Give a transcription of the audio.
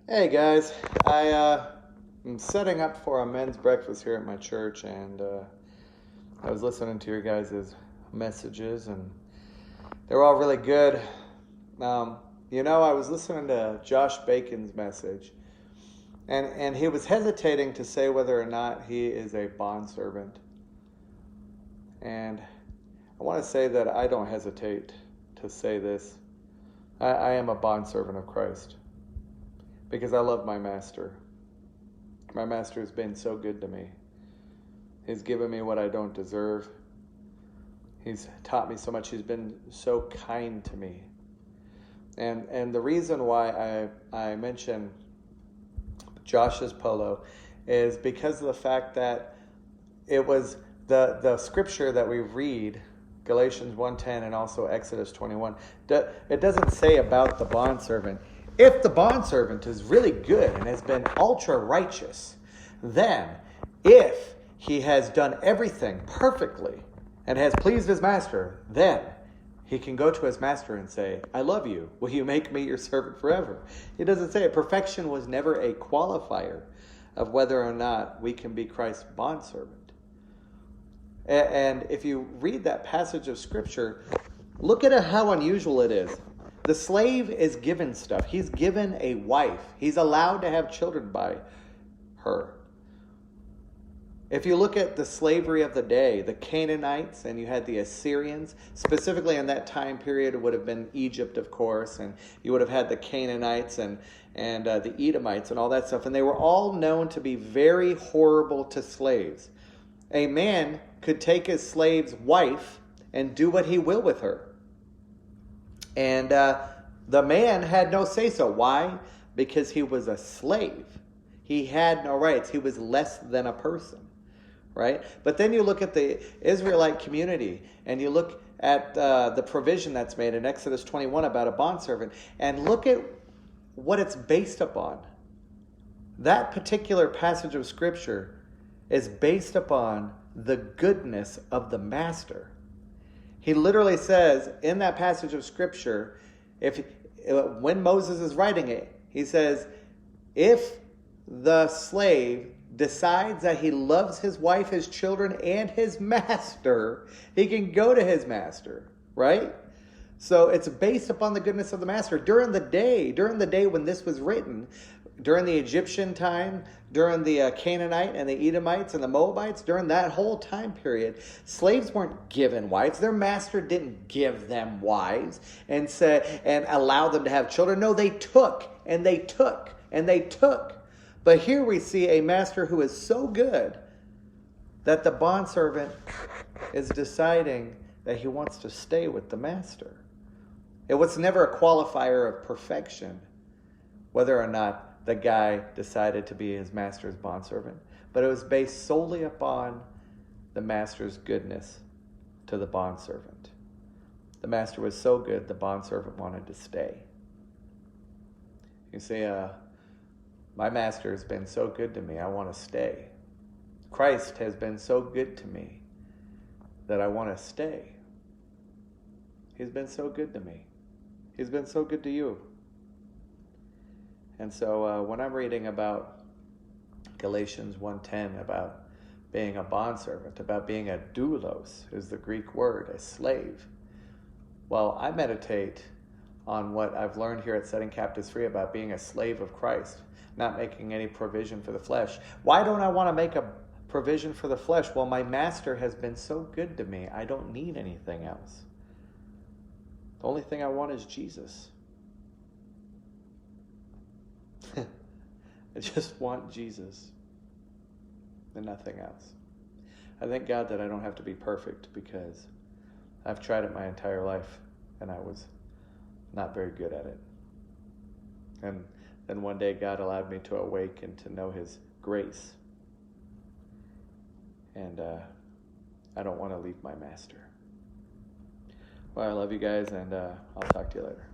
Hey guys, am setting up for a men's breakfast here at my church, and I was listening to your guys' messages, and they were all really good. I was listening to Josh Bacon's message, and he was hesitating to say whether or not he is a bondservant. And I want to say that I don't hesitate to say this. I am a bondservant of Christ. Because I love my master. My master has been so good to me. He's given me what I don't deserve. He's taught me so much. He's been so kind to me. And the reason why I mention Josh's polo is because of the fact that it was the scripture that we read, Galatians 1:10 and also Exodus 21, it doesn't say about the bondservant. If the bondservant is really good and has been ultra righteous, then if he has done everything perfectly and has pleased his master, then he can go to his master and say, I love you. Will you make me your servant forever? It doesn't say it. Perfection was never a qualifier of whether or not we can be Christ's bondservant. And if you read that passage of Scripture, look at how unusual it is. The slave is given stuff. He's given a wife. He's allowed to have children by her. If you look at the slavery of the day, the Canaanites, and you had the Assyrians, specifically in that time period, it would have been Egypt, of course, and you would have had the Canaanites and the Edomites and all that stuff, and they were all known to be very horrible to slaves. A man could take his slave's wife and do what he will with her. And the man had no say-so. Why? Because he was a slave. He had no rights. He was less than a person, right? But then you look at the Israelite community, and you look at the provision that's made in Exodus 21 about a bondservant, and look at what it's based upon. That particular passage of Scripture is based upon the goodness of the master. He literally says in that passage of Scripture, when Moses is writing it, he says, if the slave decides that he loves his wife, his children, and his master, he can go to his master, right? So it's based upon the goodness of the master. During the day when this was written, during the Egyptian time, during the Canaanite and the Edomites and the Moabites, during that whole time period, slaves weren't given wives. Their master didn't give them wives and allow them to have children. No, they took and they took and they took. But here we see a master who is so good that the bondservant is deciding that he wants to stay with the master. It was never a qualifier of perfection, whether or not the guy decided to be his master's bondservant, but it was based solely upon the master's goodness to the bondservant. The master was so good, the bondservant wanted to stay. You say, my master has been so good to me, I want to stay. Christ has been so good to me that I want to stay. He's been so good to me. He's been so good to you. And so when I'm reading about Galatians 1:10, about being a bondservant, about being a doulos, is the Greek word, a slave. Well, I meditate on what I've learned here at Setting Captives Free about being a slave of Christ, not making any provision for the flesh. Why don't I want to make a provision for the flesh? Well, my master has been so good to me, I don't need anything else. The only thing I want is Jesus. I just want Jesus and nothing else. I thank God that I don't have to be perfect, because I've tried it my entire life and I was not very good at it. And then one day God allowed me to awaken to know His grace. And I don't want to leave my master. Well, I love you guys, and I'll talk to you later.